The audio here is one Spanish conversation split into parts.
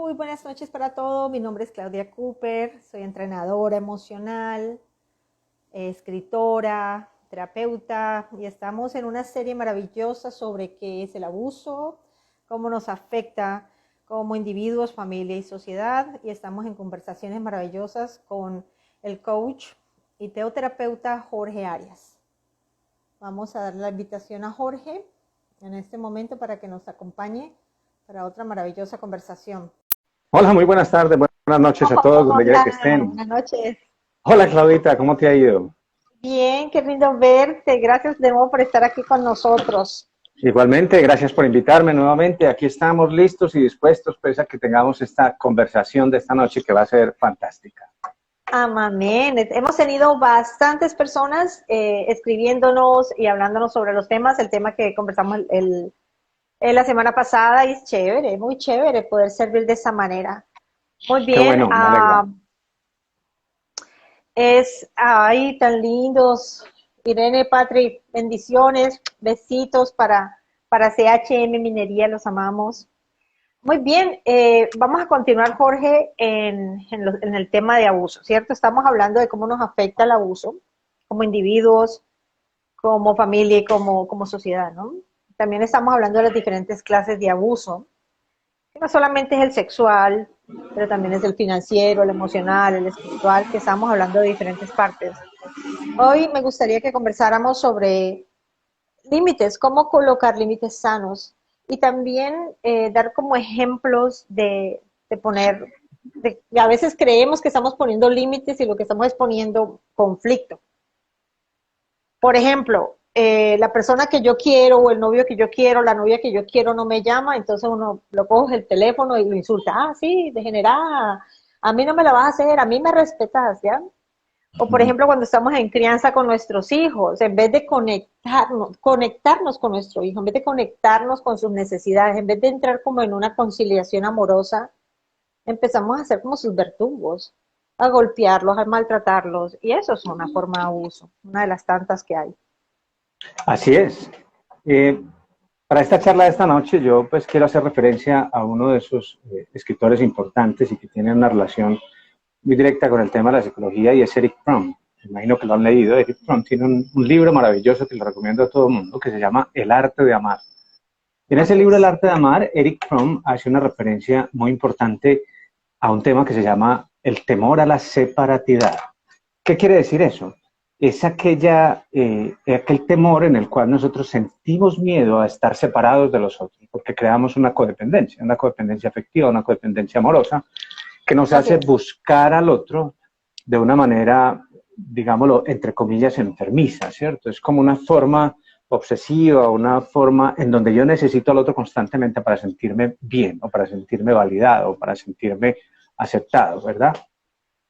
Muy buenas noches para todos. Mi nombre es Claudia Cooper. Soy entrenadora emocional, escritora, terapeuta y estamos en una serie maravillosa sobre qué es el abuso, cómo nos afecta como individuos, familia y sociedad. Y estamos en conversaciones maravillosas con el coach y teoterapeuta Jorge Arias. Vamos a dar la invitación a Jorge en este momento para que nos acompañe para otra maravillosa conversación. Hola, muy buenas tardes, buenas noches a todos, donde quiera que estén. Buenas noches. Hola, Claudita, ¿cómo te ha ido? Bien, qué lindo verte. Gracias de nuevo por estar aquí con nosotros. Igualmente, gracias por invitarme nuevamente. Aquí estamos listos y dispuestos pues, a que tengamos esta conversación de esta noche que va a ser fantástica. Amén. Hemos tenido bastantes personas escribiéndonos y hablándonos sobre los temas, el tema que conversamos la semana pasada, y es chévere, muy chévere poder servir de esa manera. Muy Qué bien. bueno, me alegra. Ay, tan lindos. Irene, Patrick, bendiciones, besitos para CHM Minería, los amamos. Muy bien, vamos a continuar, Jorge, en el tema de abuso, ¿cierto? Estamos hablando de cómo nos afecta el abuso como individuos, como familia y como sociedad, ¿no? También estamos hablando de las diferentes clases de abuso, que no solamente es el sexual, pero también es el financiero, el emocional, el espiritual, que estamos hablando de diferentes partes. Hoy me gustaría que conversáramos sobre límites, cómo colocar límites sanos y también dar como ejemplos de poner, a veces creemos que estamos poniendo límites y lo que estamos es poniendo conflicto. Por ejemplo, la persona que yo quiero o el novio que yo quiero, la novia que yo quiero no me llama, entonces uno lo coge el teléfono y lo insulta. Ah, sí, degenerada, a mí no me la vas a hacer, a mí me respetas, ¿ya? O por ejemplo, cuando estamos en crianza con nuestros hijos, en vez de conectarnos con nuestro hijo, en vez de conectarnos con sus necesidades, en vez de entrar como en una conciliación amorosa, empezamos a ser como sus verdugos, a golpearlos, a maltratarlos, y eso es una forma de abuso, una de las tantas que hay. Así es. Para esta charla de esta noche yo pues quiero hacer referencia a uno de esos escritores importantes y que tiene una relación muy directa con el tema de la psicología y es Eric Fromm. Me imagino que lo han leído. Eric Fromm tiene un libro maravilloso que le recomiendo a todo el mundo que se llama El arte de amar. En ese libro El arte de amar, Eric Fromm hace una referencia muy importante a un tema que se llama el temor a la separatidad. ¿Qué quiere decir eso? Es aquel temor en el cual nosotros sentimos miedo a estar separados de los otros, porque creamos una codependencia afectiva, una codependencia amorosa, que nos hace buscar al otro de una manera, digámoslo, entre comillas, enfermiza, ¿cierto? Es como una forma obsesiva, una forma en donde yo necesito al otro constantemente para sentirme bien, o para sentirme validado, o para sentirme aceptado, ¿verdad?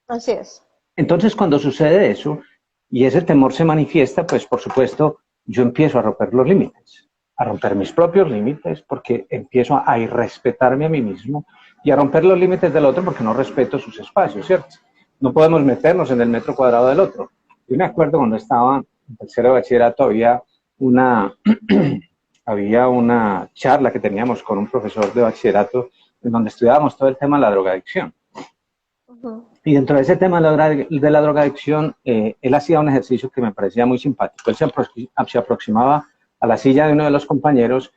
Así es. Entonces, cuando sucede eso, y ese temor se manifiesta, pues, por supuesto, yo empiezo a romper los límites, a romper mis propios límites, porque empiezo a irrespetarme a mí mismo, y a romper los límites del otro porque no respeto sus espacios, ¿cierto? No podemos meternos en el metro cuadrado del otro. Yo me acuerdo cuando estaba en tercero de bachillerato, había una charla que teníamos con un profesor de bachillerato en donde estudiábamos todo el tema de la drogadicción. Y dentro de ese tema de la drogadicción, él hacía un ejercicio que me parecía muy simpático. Él se aproximaba a la silla de uno de los compañeros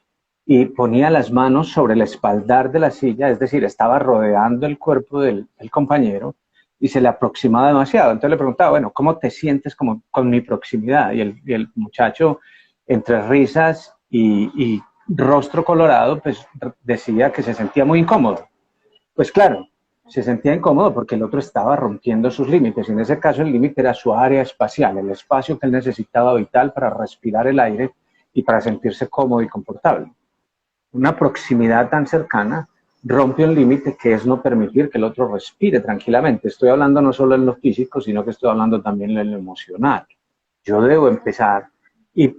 y ponía las manos sobre el espaldar de la silla, es decir, estaba rodeando el cuerpo del compañero y se le aproximaba demasiado. Entonces le preguntaba, bueno, ¿cómo te sientes con mi proximidad? Y el muchacho, entre risas y rostro colorado, pues decía que se sentía muy incómodo. Pues claro, se sentía incómodo porque el otro estaba rompiendo sus límites, y en ese caso el límite era su área espacial, el espacio que él necesitaba vital para respirar el aire y para sentirse cómodo y confortable. Una proximidad tan cercana rompe un límite que es no permitir que el otro respire tranquilamente. Estoy hablando no solo en lo físico, sino que estoy hablando también en lo emocional. Yo debo empezar y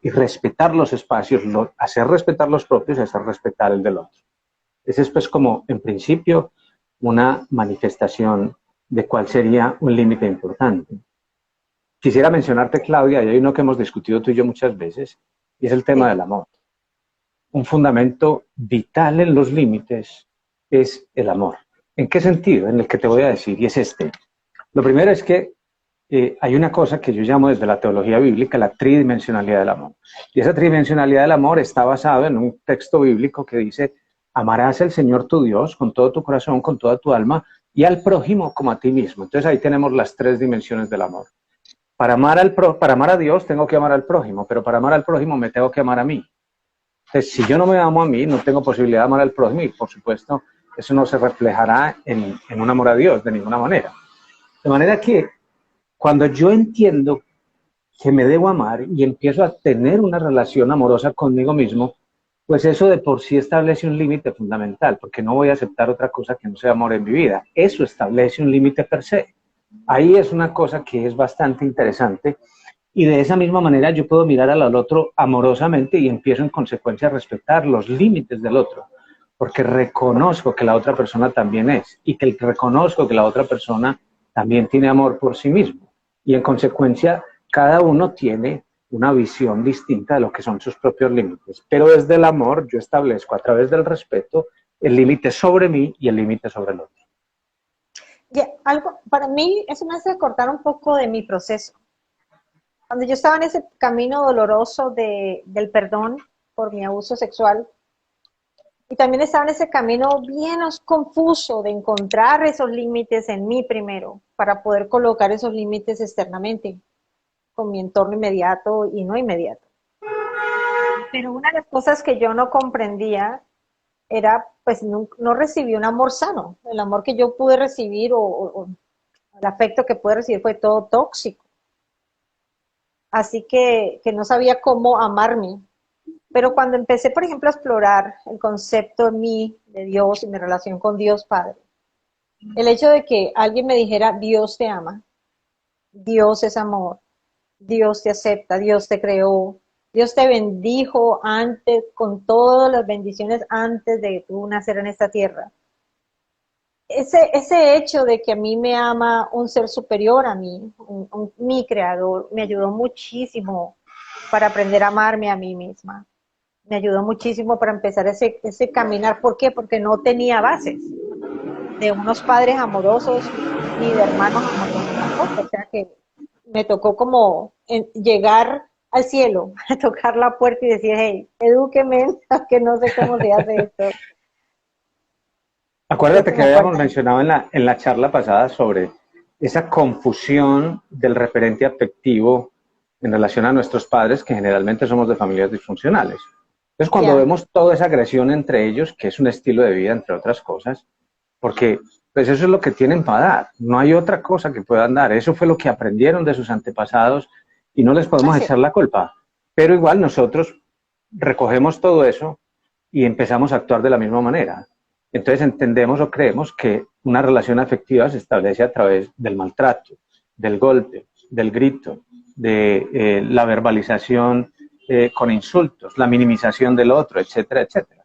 respetar los espacios, hacer respetar los propios y hacer respetar el del otro. Ese es pues como, en principio, una manifestación de cuál sería un límite importante. Quisiera mencionarte, Claudia, y hay uno que hemos discutido tú y yo muchas veces, y es el tema del amor. Un fundamento vital en los límites es el amor. ¿En qué sentido? En el que te voy a decir, y es este. Lo primero es que hay una cosa que yo llamo desde la teología bíblica la tridimensionalidad del amor. Y esa tridimensionalidad del amor está basada en un texto bíblico que dice: amarás al Señor tu Dios con todo tu corazón, con toda tu alma, y al prójimo como a ti mismo. Entonces ahí tenemos las tres dimensiones del amor. Para amar a Dios tengo que amar al prójimo, pero para amar al prójimo me tengo que amar a mí. Entonces, si yo no me amo a mí, no tengo posibilidad de amar al prójimo, y por supuesto eso no se reflejará en un amor a Dios de ninguna manera. De manera que cuando yo entiendo que me debo amar y empiezo a tener una relación amorosa conmigo mismo, pues eso de por sí establece un límite fundamental, porque no voy a aceptar otra cosa que no sea amor en mi vida. Eso establece un límite per se. Ahí es una cosa que es bastante interesante, y de esa misma manera yo puedo mirar al otro amorosamente y empiezo en consecuencia a respetar los límites del otro, porque reconozco que la otra persona también es, y que reconozco que la otra persona también tiene amor por sí mismo, y en consecuencia cada uno tiene una visión distinta de lo que son sus propios límites, pero desde el amor yo establezco a través del respeto el límite sobre mí y el límite sobre el otro. Para mí eso me hace cortar un poco de mi proceso. Cuando yo estaba en ese camino doloroso del perdón por mi abuso sexual, y también estaba en ese camino bien confuso de encontrar esos límites en mí primero, para poder colocar esos límites externamente, con mi entorno inmediato y no inmediato. Pero una de las cosas que yo no comprendía era, pues no recibí un amor sano. El amor que yo pude recibir o el afecto que pude recibir fue todo tóxico. Así que no sabía cómo amarme. Pero cuando empecé, por ejemplo, a explorar el concepto de mí, de Dios y mi relación con Dios Padre, el hecho de que alguien me dijera: Dios te ama, Dios es amor, Dios te acepta, Dios te creó, Dios te bendijo antes, con todas las bendiciones antes de tú nacer en esta tierra. Ese hecho de que a mí me ama un ser superior a mí, mi creador, me ayudó muchísimo para aprender a amarme a mí misma. Me ayudó muchísimo para empezar ese caminar. ¿Por qué? Porque no tenía bases de unos padres amorosos ni de hermanos amorosos tampoco. O sea que me tocó como llegar al cielo, a tocar la puerta y decir: hey, edúqueme, que no sé cómo se hace esto. Acuérdate que habíamos mencionado en la charla pasada sobre esa confusión del referente afectivo en relación a nuestros padres, que generalmente somos de familias disfuncionales. Entonces, cuando vemos toda esa agresión entre ellos, que es un estilo de vida, entre otras cosas, porque pues eso es lo que tienen para dar, no hay otra cosa que puedan dar, eso fue lo que aprendieron de sus antepasados y no les podemos echar la culpa, pero igual nosotros recogemos todo eso y empezamos a actuar de la misma manera. Entonces entendemos o creemos que una relación afectiva se establece a través del maltrato, del golpe, del grito, de la verbalización con insultos, la minimización del otro, etcétera, etcétera.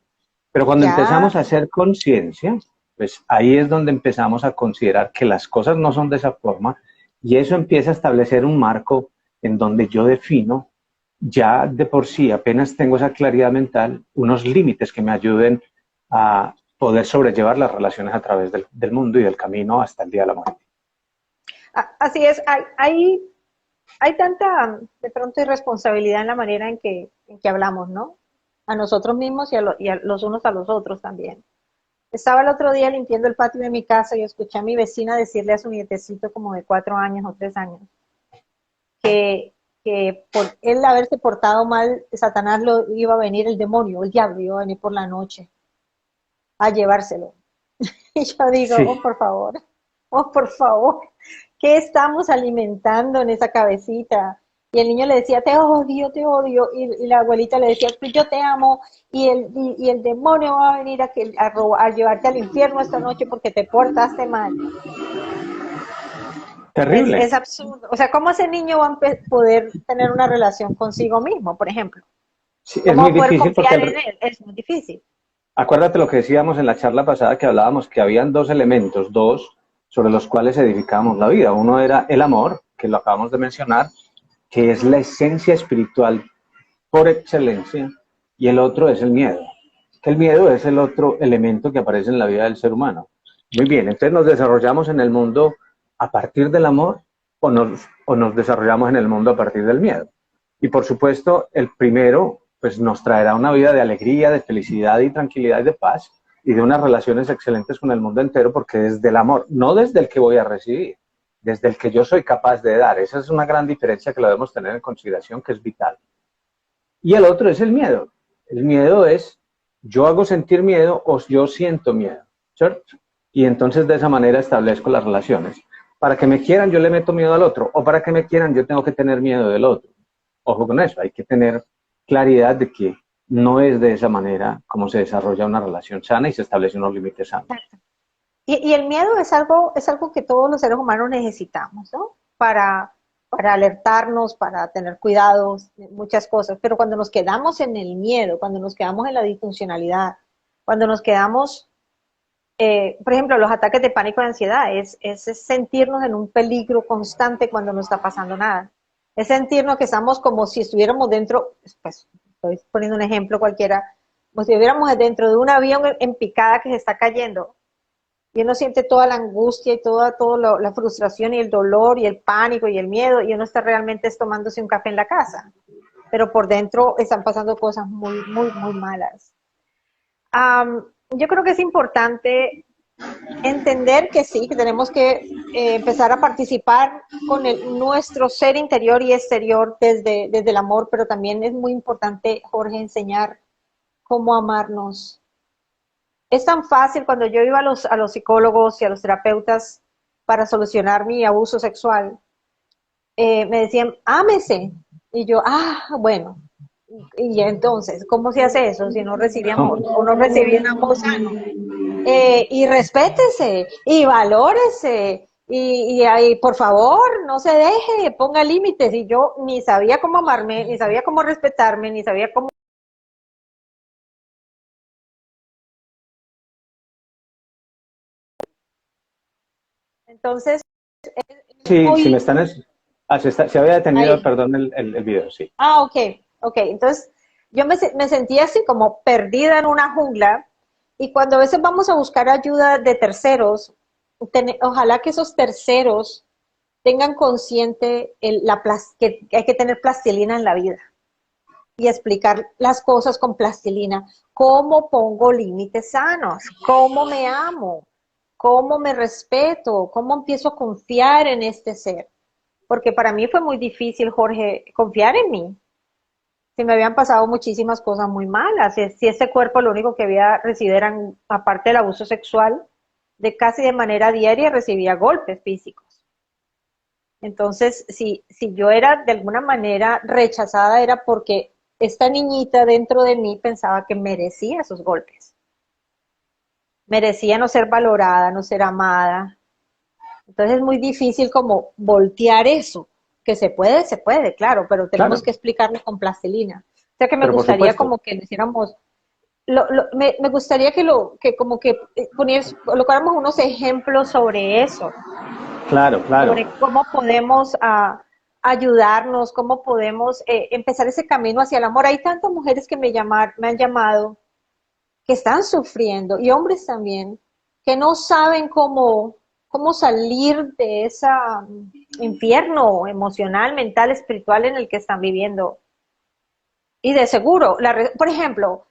Pero cuando empezamos a hacer conciencia, pues ahí es donde empezamos a considerar que las cosas no son de esa forma, y eso empieza a establecer un marco en donde yo defino ya de por sí, apenas tengo esa claridad mental, unos límites que me ayuden a poder sobrellevar las relaciones a través del mundo y del camino hasta el día de la muerte. Así es, hay tanta, de pronto, irresponsabilidad en la manera en que hablamos, ¿no? A nosotros mismos y a los unos a los otros también. Estaba el otro día limpiando el patio de mi casa y escuché a mi vecina decirle a su nietecito como de 4 años o 3 años que por él haberse portado mal, Satanás iba a venir, el demonio, el diablo iba a venir por la noche a llevárselo. Y yo digo, sí. Oh, por favor, ¿qué estamos alimentando en esa cabecita? Y el niño le decía: te odio, y la abuelita le decía: pues yo te amo, y el demonio va a venir a llevarte al infierno esta noche porque te portaste mal. Terrible. Es absurdo. O sea, ¿cómo ese niño va a poder tener una relación consigo mismo, por ejemplo? Sí, es muy difícil porque en él? Es muy difícil. Acuérdate lo que decíamos en la charla pasada, que hablábamos que habían dos elementos, sobre los cuales edificábamos la vida. Uno era el amor, que lo acabamos de mencionar, que es la esencia espiritual por excelencia, y el otro es el miedo, que el miedo es el otro elemento que aparece en la vida del ser humano. Muy bien, entonces nos desarrollamos en el mundo a partir del amor o nos desarrollamos en el mundo a partir del miedo. Y por supuesto, el primero pues nos traerá una vida de alegría, de felicidad y tranquilidad y de paz y de unas relaciones excelentes con el mundo entero, porque desde el amor, no desde el que voy a recibir, desde el que yo soy capaz de dar. Esa es una gran diferencia que lo debemos tener en consideración, que es vital. Y el otro es el miedo. El miedo es, yo hago sentir miedo o yo siento miedo, ¿cierto? Y entonces de esa manera establezco las relaciones. Para que me quieran, yo le meto miedo al otro, o para que me quieran, yo tengo que tener miedo del otro. Ojo con eso, hay que tener claridad de que no es de esa manera como se desarrolla una relación sana y se establecen unos límites sanos. Y el miedo es algo que todos los seres humanos necesitamos, ¿no? Para alertarnos, para tener cuidados, muchas cosas. Pero cuando nos quedamos en el miedo, cuando nos quedamos en la disfuncionalidad, cuando nos quedamos, por ejemplo, los ataques de pánico y ansiedad, es sentirnos en un peligro constante cuando no está pasando nada. Es sentirnos que estamos como si estuviéramos dentro, pues estoy poniendo un ejemplo cualquiera, como si estuviéramos dentro de un avión en picada que se está cayendo. Y uno siente toda la angustia y toda la frustración y el dolor y el pánico y el miedo, y uno está realmente tomándose un café en la casa. Pero por dentro están pasando cosas muy, muy, muy malas. Yo creo que es importante entender que sí, que tenemos que empezar a participar con nuestro ser interior y exterior desde el amor, pero también es muy importante, Jorge, enseñar cómo amarnos. Es tan fácil cuando yo iba a los psicólogos y a los terapeutas para solucionar mi abuso sexual, me decían, ámese. Y yo, bueno. Y entonces, ¿cómo se hace eso si no recibe amor? O no recibe un amor sano. Y respétese, y valórese, y por favor, no se deje, ponga límites. Y yo ni sabía cómo amarme, ni sabía cómo respetarme, ni sabía cómo... Entonces, Sí, muy... si me están... se había detenido, Ahí. perdón, el video, sí. Ok. Entonces, yo me sentía así como perdida en una jungla, y cuando a veces vamos a buscar ayuda de terceros, ojalá que esos terceros tengan consciente que hay que tener plastilina en la vida y explicar las cosas con plastilina. ¿Cómo pongo límites sanos? ¿Cómo me amo? ¿Cómo me respeto? ¿Cómo empiezo a confiar en este ser? Porque para mí fue muy difícil, Jorge, confiar en mí. Si me habían pasado muchísimas cosas muy malas, si ese cuerpo lo único que había recibido eran, aparte del abuso sexual, de casi de manera diaria recibía golpes físicos. Entonces, si yo era de alguna manera rechazada, era porque esta niñita dentro de mí pensaba que merecía esos golpes. Merecía no ser valorada, no ser amada. Entonces es muy difícil como voltear eso. Que se puede, claro, pero tenemos Claro, que explicarlo con plastilina. O sea que me pero por gustaría supuesto. como que le hiciéramos, me gustaría que como que colocáramos unos ejemplos sobre eso, Claro, claro. sobre cómo podemos ayudarnos, cómo podemos empezar ese camino hacia el amor. Hay tantas mujeres que me han llamado, que están sufriendo, y hombres también, que no saben cómo salir de ese infierno emocional, mental, espiritual en el que están viviendo. Y de seguro, por ejemplo,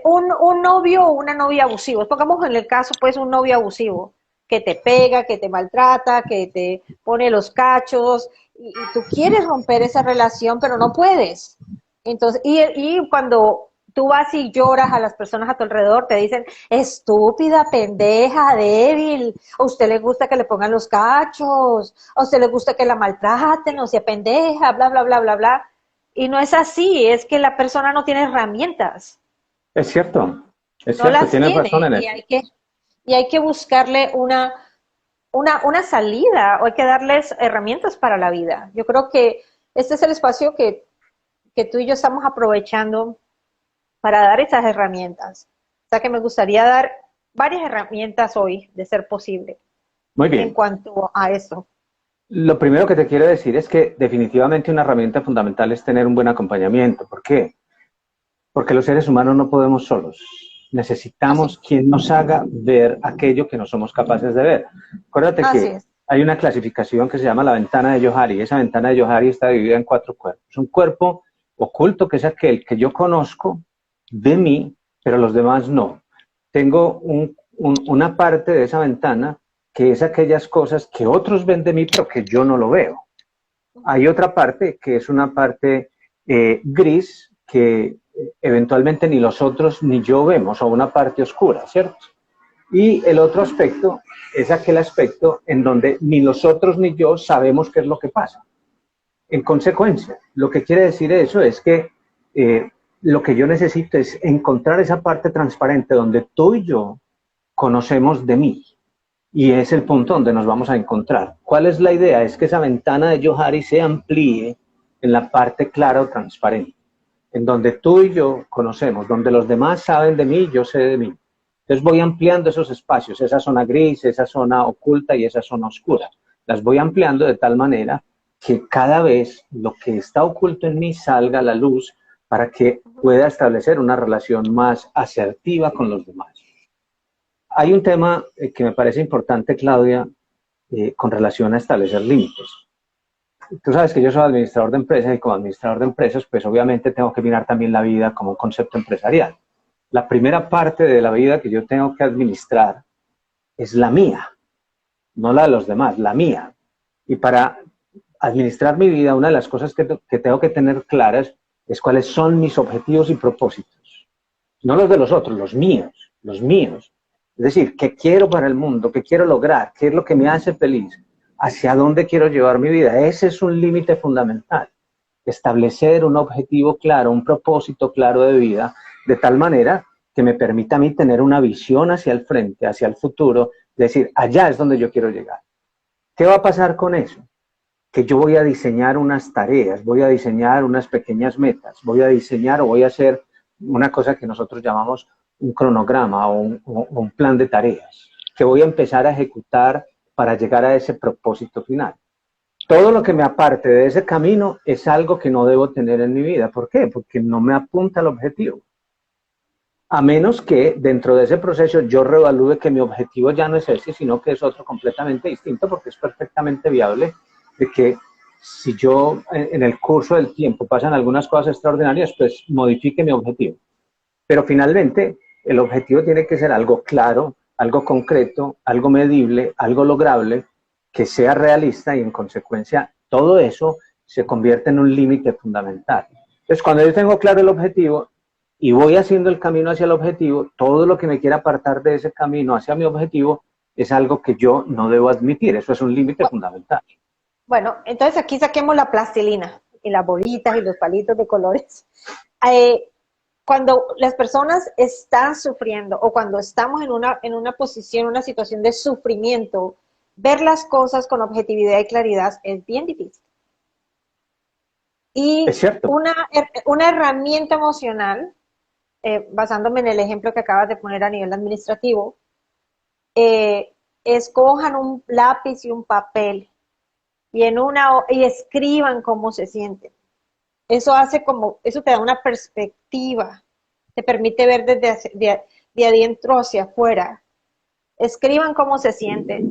un novio o una novia abusivos, pongamos en el caso pues un novio abusivo, que te pega, que te maltrata, que te pone los cachos, y tú quieres romper esa relación, pero no puedes. Entonces, y cuando tú vas y lloras a las personas a tu alrededor, te dicen, estúpida, pendeja, débil, a usted le gusta que le pongan los cachos, a usted le gusta que la maltraten, o sea, pendeja, bla, bla, bla, bla, bla. Y no es así, es que la persona no tiene herramientas, Es no cierto, las tienes razón tiene, en eso. y hay que buscarle una salida, o hay que darles herramientas para la vida. Yo creo que este es el espacio que tú y yo estamos aprovechando para dar esas herramientas. O sea que me gustaría dar varias herramientas hoy, de ser posible, Muy en bien. cuanto a eso. Lo primero que te quiero decir es que definitivamente una herramienta fundamental es tener un buen acompañamiento. ¿Por qué? Porque los seres humanos no podemos solos. necesitamos quien nos haga ver aquello que no somos capaces de ver. Acuérdate que hay una clasificación que se llama la ventana de Johari. Esa ventana de Johari está dividida en 4 cuerpos. Un cuerpo oculto, que es aquel que yo conozco de mí, pero los demás no. Tengo una parte de esa ventana que es aquellas cosas que otros ven de mí, pero que yo no lo veo. Hay otra parte que es una parte gris, que eventualmente ni los otros ni yo vemos, o una parte oscura, ¿cierto? Y el otro aspecto es aquel aspecto en donde ni los otros ni yo sabemos qué es lo que pasa. En consecuencia, lo que quiere decir eso es que lo que yo necesito es encontrar esa parte transparente donde tú y yo conocemos de mí. Y es el punto donde nos vamos a encontrar. ¿Cuál es la idea? Es que esa ventana de Johari se amplíe en la parte clara o transparente, en donde tú y yo conocemos, donde los demás saben de mí y yo sé de mí. Entonces voy ampliando esos espacios, esa zona gris, esa zona oculta y esa zona oscura. Las voy ampliando de tal manera que cada vez lo que está oculto en mí salga a la luz para que pueda establecer una relación más asertiva con los demás. Hay un tema que me parece importante, Claudia, con relación a establecer límites. Tú sabes que yo soy administrador de empresas y como administrador de empresas, pues obviamente tengo que mirar también la vida como un concepto empresarial. La primera parte de la vida que yo tengo que administrar es la mía, no la de los demás, la mía. Y para administrar mi vida, una de las cosas que tengo que tener claras es cuáles son mis objetivos y propósitos. No los de los otros, los míos, los míos. Es decir, qué quiero para el mundo, qué quiero lograr, qué es lo que me hace feliz, hacia dónde quiero llevar mi vida. Ese es un límite fundamental. Establecer un objetivo claro, un propósito claro de vida, de tal manera que me permita a mí tener una visión hacia el frente, hacia el futuro, decir, allá es donde yo quiero llegar. ¿Qué va a pasar con eso? Que yo voy a diseñar unas tareas, voy a diseñar unas pequeñas metas, voy a diseñar o voy a hacer una cosa que nosotros llamamos un cronograma o un plan de tareas, que voy a empezar a ejecutar para llegar a ese propósito final. Todo lo que me aparte de ese camino es algo que no debo tener en mi vida. ¿Por qué? Porque no me apunta al objetivo. A menos que dentro de ese proceso yo reevalúe que mi objetivo ya no es ese, sino que es otro completamente distinto, porque es perfectamente viable de que si yo en el curso del tiempo pasan algunas cosas extraordinarias, pues modifique mi objetivo. Pero finalmente el objetivo tiene que ser algo claro, algo concreto, algo medible, algo lograble, que sea realista y en consecuencia todo eso se convierte en un límite fundamental. Entonces cuando yo tengo claro el objetivo y voy haciendo el camino hacia el objetivo, todo lo que me quiera apartar de ese camino hacia mi objetivo es algo que yo no debo admitir. Eso es un límite fundamental. Bueno, entonces aquí saquemos la plastilina y las bolitas y los palitos de colores. Cuando las personas están sufriendo o cuando estamos en una posición, una situación de sufrimiento, ver las cosas con objetividad y claridad es bien difícil. Y una herramienta emocional, basándome en el ejemplo que acabas de poner a nivel administrativo, escojan un lápiz y un papel y escriban cómo se sienten. Eso te da una perspectiva, te permite ver desde de adentro hacia afuera. Escriban cómo se sienten.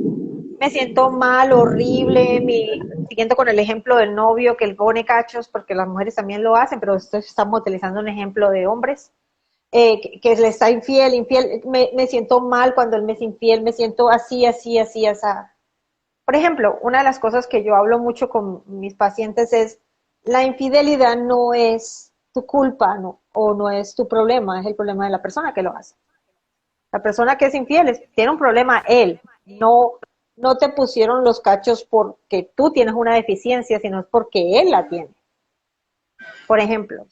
Me siento mal, horrible, siguiendo con el ejemplo del novio que él pone cachos, porque las mujeres también lo hacen, pero estamos utilizando un ejemplo de hombres, que le está infiel, me siento mal cuando él me es infiel, me siento así. Por ejemplo, una de las cosas que yo hablo mucho con mis pacientes es, la infidelidad no es tu culpa, o no es tu problema, es el problema de la persona que lo hace. La persona que es infiel tiene un problema él, no te pusieron los cachos porque tú tienes una deficiencia, sino es porque él la tiene. Por ejemplo.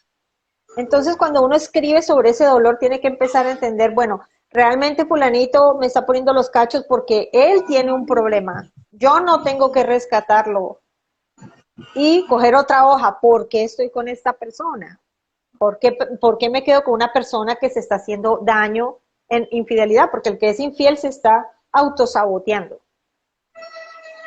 Entonces, cuando uno escribe sobre ese dolor, tiene que empezar a entender, bueno, realmente fulanito me está poniendo los cachos porque él tiene un problema. Yo no tengo que rescatarlo y coger otra hoja. ¿Por qué estoy con esta persona? ¿Por qué me quedo con una persona que se está haciendo daño en infidelidad? Porque el que es infiel se está autosaboteando.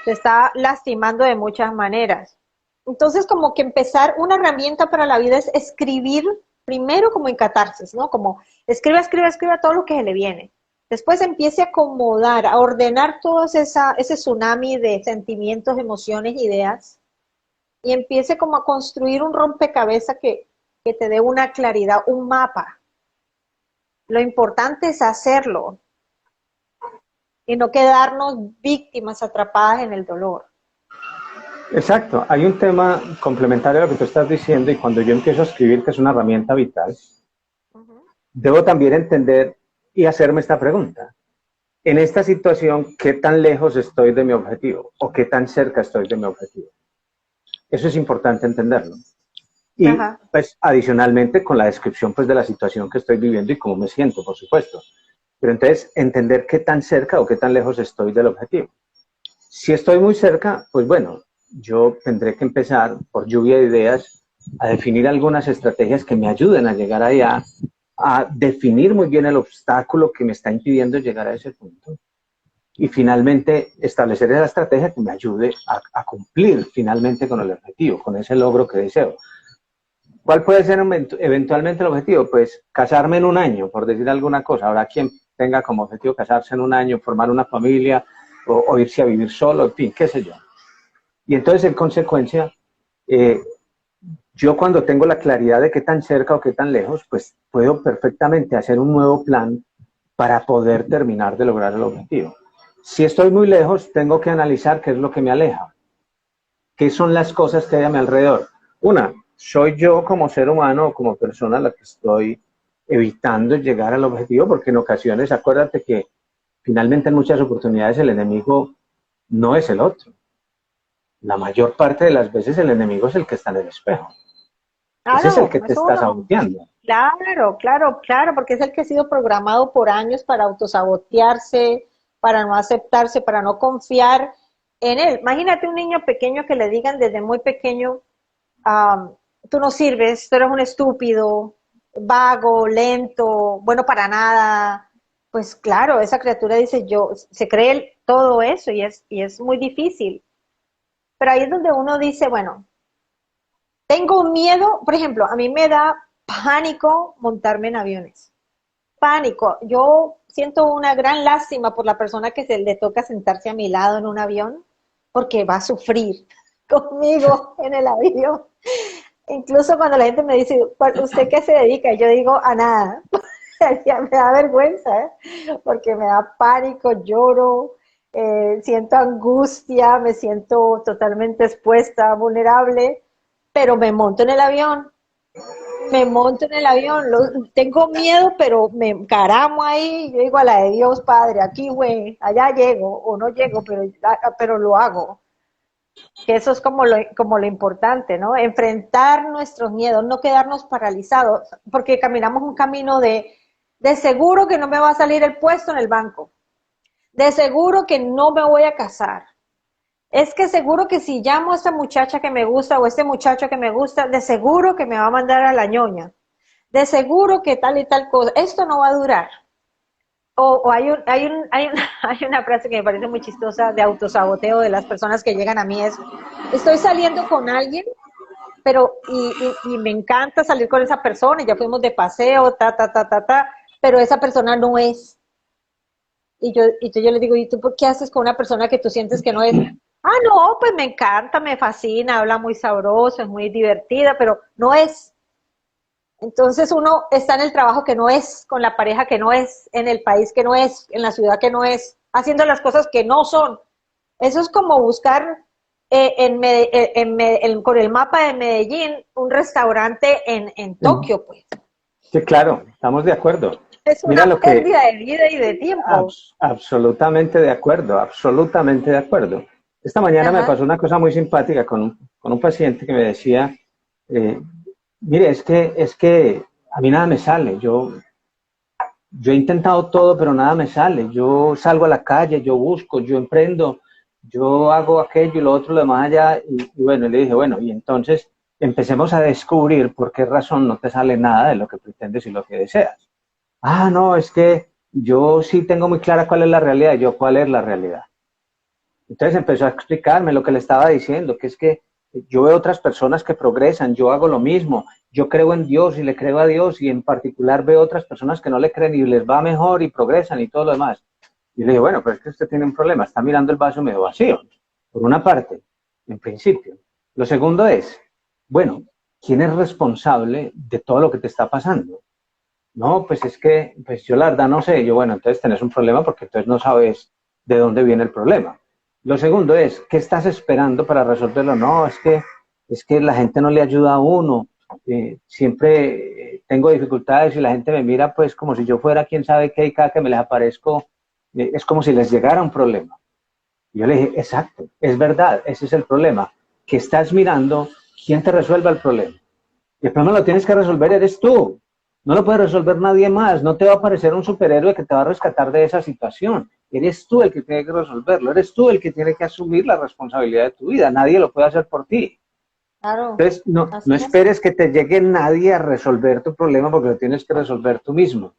Se está lastimando de muchas maneras. Entonces, como que empezar una herramienta para la vida es escribir primero como en catarsis, ¿no? Como Escriba, escriba, escriba todo lo que se le viene. Después empiece a acomodar, a ordenar todo ese tsunami de sentimientos, emociones, ideas, y empiece como a construir un rompecabezas que te dé una claridad, un mapa. Lo importante es hacerlo y no quedarnos víctimas atrapadas en el dolor. Exacto, hay un tema complementario a lo que tú estás diciendo y cuando yo empiezo a escribir, que es una herramienta vital, debo también entender y hacerme esta pregunta. En esta situación, ¿qué tan lejos estoy de mi objetivo? ¿O qué tan cerca estoy de mi objetivo? Eso es importante entenderlo. Y pues adicionalmente con la descripción pues de la situación que estoy viviendo y cómo me siento, por supuesto. Pero entonces entender qué tan cerca o qué tan lejos estoy del objetivo. Si estoy muy cerca, pues bueno, yo tendré que empezar por lluvia de ideas a definir algunas estrategias que me ayuden a llegar allá, a definir muy bien el obstáculo que me está impidiendo llegar a ese punto. Y finalmente establecer esa estrategia que me ayude a cumplir finalmente con el objetivo, con ese logro que deseo. ¿Cuál puede ser eventualmente el objetivo? Pues casarme en un año, por decir alguna cosa. Habrá quien tenga como objetivo casarse en un año, formar una familia o irse a vivir solo, en fin, qué sé yo. Y entonces, en consecuencia, yo cuando tengo la claridad de qué tan cerca o qué tan lejos, pues puedo perfectamente hacer un nuevo plan para poder terminar de lograr el objetivo. Si estoy muy lejos, tengo que analizar qué es lo que me aleja. ¿Qué son las cosas que hay a mi alrededor? Una, soy yo como ser humano o como persona la que estoy evitando llegar al objetivo, porque en ocasiones, acuérdate que finalmente en muchas oportunidades el enemigo no es el otro. La mayor parte de las veces el enemigo es el que está en el espejo. Ese es el que te está saboteando. Claro, claro, claro, porque es el que ha sido programado por años para autosabotearse, para no aceptarse, para no confiar en él. Imagínate un niño pequeño que le digan desde muy pequeño, tú no sirves, tú eres un estúpido, vago, lento, bueno para nada. Pues claro, esa criatura dice se cree todo eso y es muy difícil. Pero ahí es donde uno dice, bueno, tengo miedo, por ejemplo, a mí me da pánico montarme en aviones. Pánico. Yo siento una gran lástima por la persona que se le toca sentarse a mi lado en un avión, porque va a sufrir conmigo en el avión. Incluso cuando la gente me dice, ¿usted qué se dedica? Yo digo, a nada. Me da vergüenza, porque me da pánico, lloro, siento angustia, me siento totalmente expuesta, vulnerable, pero me monto en el avión. Tengo miedo, pero me encaramo ahí, yo digo a la de Dios, Padre, aquí, güey, allá llego, o no llego, pero lo hago. Que eso es como lo importante, ¿no? Enfrentar nuestros miedos, no quedarnos paralizados, porque caminamos un camino de seguro que no me va a salir el puesto en el banco, de seguro que no me voy a casar, es que seguro que si llamo a esta muchacha que me gusta o este muchacho que me gusta, de seguro que me va a mandar a la ñoña, de seguro que tal y tal cosa, esto no va a durar. O hay una frase que me parece muy chistosa de autosaboteo de las personas que llegan a mí, es, estoy saliendo con alguien, pero y me encanta salir con esa persona, y ya fuimos de paseo, pero esa persona no es. Y yo le digo, ¿y tú por qué haces con una persona que tú sientes que no es? Ah, no, pues me encanta, me fascina, habla muy sabroso, es muy divertida, pero no es. Entonces uno está en el trabajo que no es, con la pareja que no es, en el país que no es, en la ciudad que no es, haciendo las cosas que no son. Eso es como buscar con el mapa de Medellín un restaurante en Tokio, pues. Sí, claro, estamos de acuerdo. Es una pérdida de vida y de tiempo. Absolutamente de acuerdo, absolutamente de acuerdo. Esta mañana me pasó una cosa muy simpática con un paciente que me decía, mire, es que a mí nada me sale, yo he intentado todo, pero nada me sale. Yo salgo a la calle, yo busco, yo emprendo, yo hago aquello y lo otro, lo demás allá. Y bueno, le dije, bueno, y entonces empecemos a descubrir por qué razón no te sale nada de lo que pretendes y lo que deseas. Ah, no, es que yo sí tengo muy clara cuál es la realidad. Yo, ¿cuál es la realidad? Entonces empezó a explicarme lo que le estaba diciendo, que es que yo veo otras personas que progresan, yo hago lo mismo, yo creo en Dios y le creo a Dios y en particular veo otras personas que no le creen y les va mejor y progresan y todo lo demás. Y le digo, bueno, pero es que usted tiene un problema, está mirando el vaso medio vacío, por una parte, en principio. Lo segundo es, bueno, ¿quién es responsable de todo lo que te está pasando? No, pues es que, pues yo la verdad no sé. Yo, bueno, entonces tenés un problema porque entonces no sabes de dónde viene el problema. Lo segundo es, ¿qué estás esperando para resolverlo? No, es que la gente no le ayuda a uno. Siempre tengo dificultades y la gente me mira pues como si yo fuera quién sabe qué y cada que me les aparezco es como si les llegara un problema. Y yo le dije, exacto, es verdad, ese es el problema, que estás mirando quién te resuelva el problema. Y el problema lo tienes que resolver eres tú. No lo puede resolver nadie más. No te va a aparecer un superhéroe que te va a rescatar de esa situación. Eres tú el que tiene que resolverlo. Eres tú el que tiene que asumir la responsabilidad de tu vida. Nadie lo puede hacer por ti. Claro, Entonces, no esperes que te llegue nadie a resolver tu problema porque lo tienes que resolver tú mismo.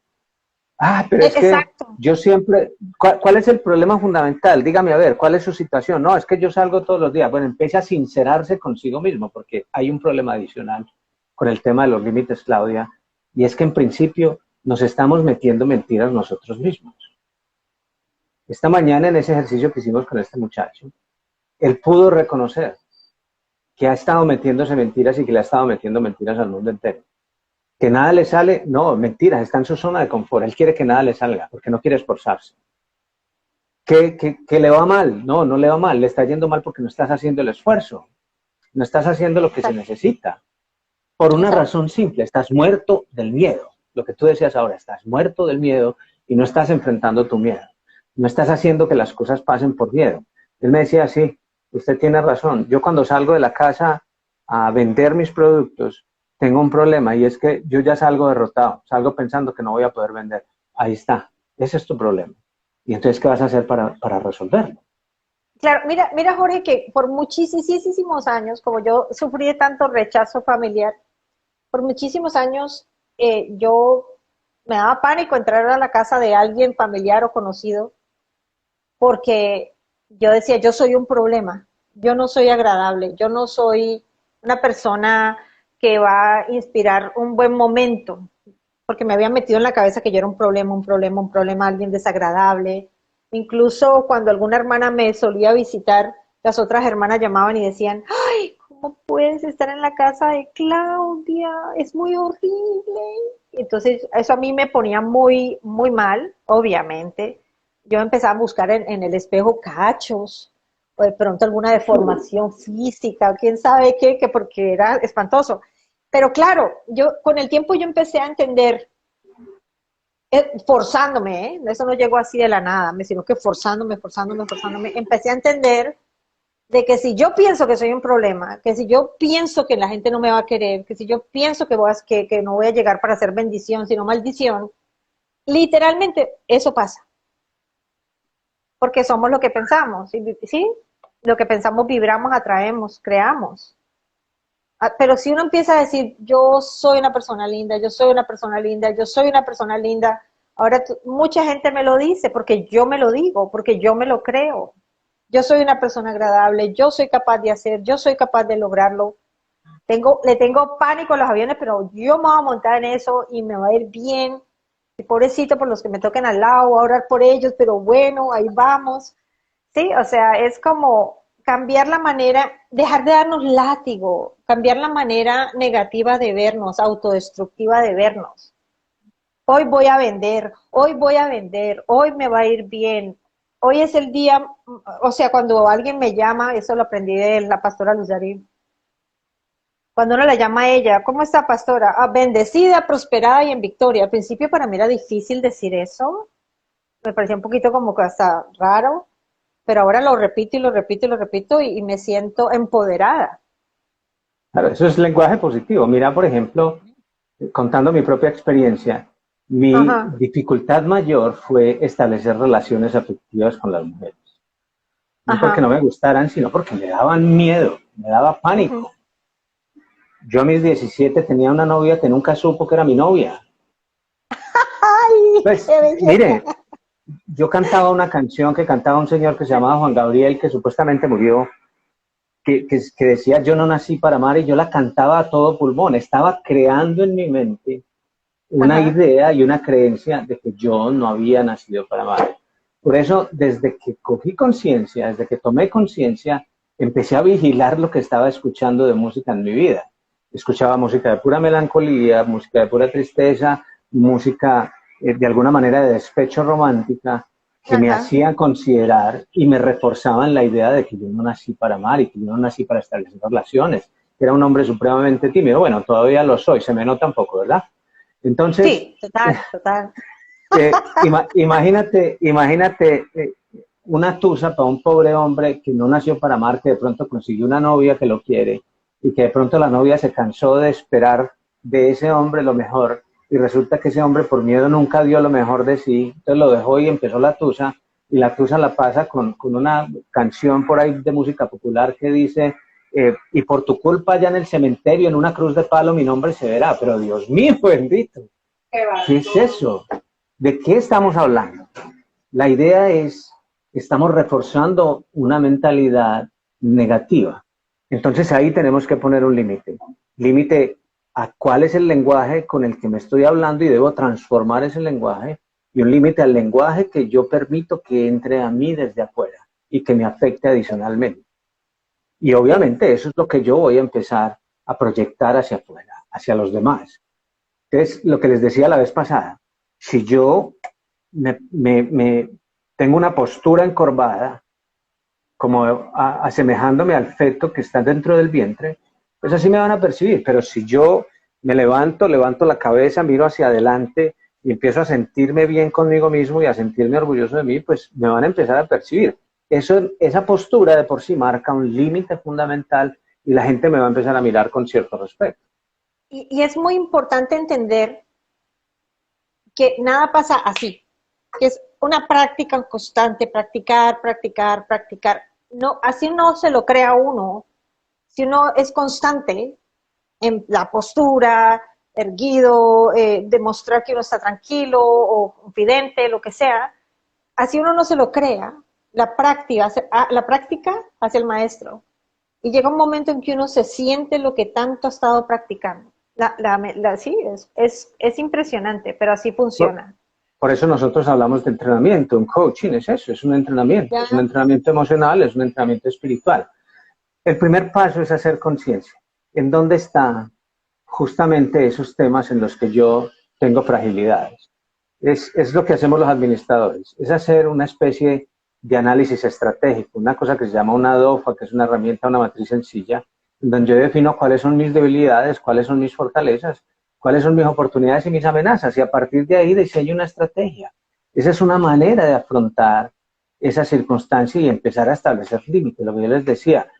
Ah, pero es que exacto. yo siempre... ¿Cuál es el problema fundamental? Dígame, a ver, ¿cuál es su situación? No, es que yo salgo todos los días. Bueno, empieza a sincerarse consigo mismo porque hay un problema adicional con el tema de los límites, Claudia, y es que en principio nos estamos metiendo mentiras nosotros mismos. Esta mañana en ese ejercicio que hicimos con este muchacho, él pudo reconocer que ha estado metiéndose mentiras y que le ha estado metiendo mentiras al mundo entero. Que nada le sale, no, mentiras, está en su zona de confort. Él quiere que nada le salga porque no quiere esforzarse. Que le va mal, no, no le va mal, le está yendo mal porque no estás haciendo el esfuerzo, no estás haciendo lo que se necesita. Por una razón simple, estás muerto del miedo. Lo que tú decías ahora, estás muerto del miedo y no estás enfrentando tu miedo. No estás haciendo que las cosas pasen por miedo. Él me decía, sí, usted tiene razón. Yo cuando salgo de la casa a vender mis productos, tengo un problema y es que yo ya salgo derrotado, salgo pensando que no voy a poder vender. Ahí está, ese es tu problema. Y entonces, ¿qué vas a hacer para resolverlo? Claro, mira Jorge, que por muchísimos años, como yo sufrí de tanto rechazo familiar, por muchísimos años yo me daba pánico entrar a la casa de alguien familiar o conocido porque yo decía, yo soy un problema, yo no soy agradable, yo no soy una persona que va a inspirar un buen momento, porque me había metido en la cabeza que yo era un problema, alguien desagradable. Incluso cuando alguna hermana me solía visitar, las otras hermanas llamaban y decían, ay, ¿cómo puedes estar en la casa de Claudia? Es muy horrible. Entonces, eso a mí me ponía muy mal, obviamente. Yo empezaba a buscar en el espejo cachos, o de pronto alguna deformación física, quién sabe qué, que porque era espantoso. Pero claro, yo con el tiempo yo empecé a entender, forzándome, eso no llegó así de la nada, sino que forzándome, empecé a entender de que si yo pienso que soy un problema, que si yo pienso que la gente no me va a querer, que si yo pienso que no voy a llegar para hacer bendición, sino maldición, literalmente eso pasa. Porque somos lo que pensamos, ¿sí? Lo que pensamos vibramos, atraemos, creamos. Pero si uno empieza a decir, yo soy una persona linda, yo soy una persona linda, yo soy una persona linda, ahora mucha gente me lo dice porque yo me lo digo, porque yo me lo creo. Yo soy una persona agradable, yo soy capaz de hacer, yo soy capaz de lograrlo. Le tengo pánico a los aviones, pero yo me voy a montar en eso y me va a ir bien. Y pobrecito por los que me toquen al lado, a orar por ellos, pero bueno, ahí vamos. Sí, o sea, es como cambiar la manera, dejar de darnos látigo, cambiar la manera negativa de vernos, autodestructiva de vernos. Hoy voy a vender, hoy voy a vender, hoy me va a ir bien. Hoy es el día, o sea, cuando alguien me llama, eso lo aprendí de la pastora Luz Darín, cuando uno la llama a ella, ¿cómo está pastora? Ah, bendecida, prosperada y en victoria. Al principio para mí era difícil decir eso, me parecía un poquito como que hasta raro, pero ahora lo repito y lo repito y lo repito y me siento empoderada. Claro, eso es lenguaje positivo. Mira, por ejemplo, contando mi propia experiencia, mi Ajá, dificultad mayor fue establecer relaciones afectivas con las mujeres. No porque no ajá. me gustaran, sino porque me daban miedo, me daba Uh-huh. pánico. Yo a mis 17 tenía una novia que nunca supo que era mi novia. ¡Ay, Pues, qué belleza! mire, yo cantaba una canción que cantaba un señor que se llamaba Juan Gabriel, que supuestamente murió, que decía yo no nací para amar y yo la cantaba a todo pulmón. Estaba creando en mi mente una idea y una creencia de que yo no había nacido para amar. Por eso, desde que cogí conciencia, desde que tomé conciencia, empecé a vigilar lo que estaba escuchando de música en mi vida. Escuchaba música de pura melancolía, música de pura tristeza, música de alguna manera de despecho romántica, que me hacían considerar y me reforzaban la idea de que yo no nací para amar y que yo no nací para establecer relaciones. Era un hombre supremamente tímido. Bueno, todavía lo soy, se me nota un poco, ¿verdad? Entonces, sí, total. Imagínate una tusa para un pobre hombre que no nació para amar, que de pronto consiguió una novia que lo quiere y que de pronto la novia se cansó de esperar de ese hombre lo mejor y resulta que ese hombre por miedo nunca dio lo mejor de sí, entonces lo dejó y empezó la tusa y la tusa la pasa con una canción por ahí de música popular que dice y por tu culpa allá en el cementerio en una cruz de palo mi nombre se verá, pero Dios mío bendito, ¿qué es eso? ¿De qué estamos hablando? La idea es, estamos reforzando una mentalidad negativa. Entonces ahí tenemos que poner un límite. Límite a cuál es el lenguaje con el que me estoy hablando y debo transformar ese lenguaje y un límite al lenguaje que yo permito que entre a mí desde afuera y que me afecte adicionalmente. Y obviamente eso es lo que yo voy a empezar a proyectar hacia afuera, hacia los demás. Entonces, lo que les decía la vez pasada, si yo tengo una postura encorvada, como asemejándome al feto que está dentro del vientre, pues así me van a percibir. Pero si yo me levanto la cabeza, miro hacia adelante y empiezo a sentirme bien conmigo mismo y a sentirme orgulloso de mí, pues me van a empezar a percibir. Esa postura de por sí marca un límite fundamental y la gente me va a empezar a mirar con cierto respeto. Y es muy importante entender que nada pasa así, que es una práctica constante, practicar. No, así no se lo crea uno. Si uno es constante en la postura, erguido, demostrar que uno está tranquilo o confidente, lo que sea, así uno no se lo crea. La práctica hace el maestro. Y llega un momento en que uno se siente lo que tanto ha estado practicando. Sí, es impresionante, pero así funciona. Por eso nosotros hablamos de entrenamiento, un coaching es eso, es un entrenamiento, es un entrenamiento emocional, es un entrenamiento espiritual. El primer paso es hacer conciencia. ¿En dónde están justamente esos temas en los que yo tengo fragilidades? Es lo que hacemos los administradores, es hacer una especie de análisis estratégico, una cosa que se llama una DOFA, que es una herramienta, una matriz sencilla, donde yo defino cuáles son mis debilidades, cuáles son mis fortalezas, cuáles son mis oportunidades y mis amenazas, y a partir de ahí diseño una estrategia. Esa es una manera de afrontar esa circunstancia y empezar a establecer límites. Lo que yo les decía,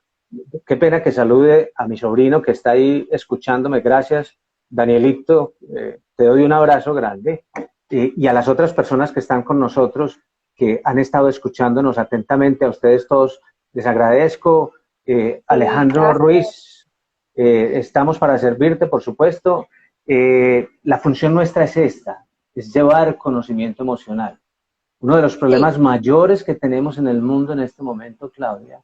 qué pena que salude a mi sobrino que está ahí escuchándome, gracias, Danielito, te doy un abrazo grande, y a las otras personas que están con nosotros, que han estado escuchándonos atentamente, a ustedes todos, les agradezco. Alejandro Ruiz, estamos para servirte, por supuesto. La función nuestra es esta, es llevar conocimiento emocional. Uno de los problemas mayores que tenemos en el mundo en este momento, Claudia,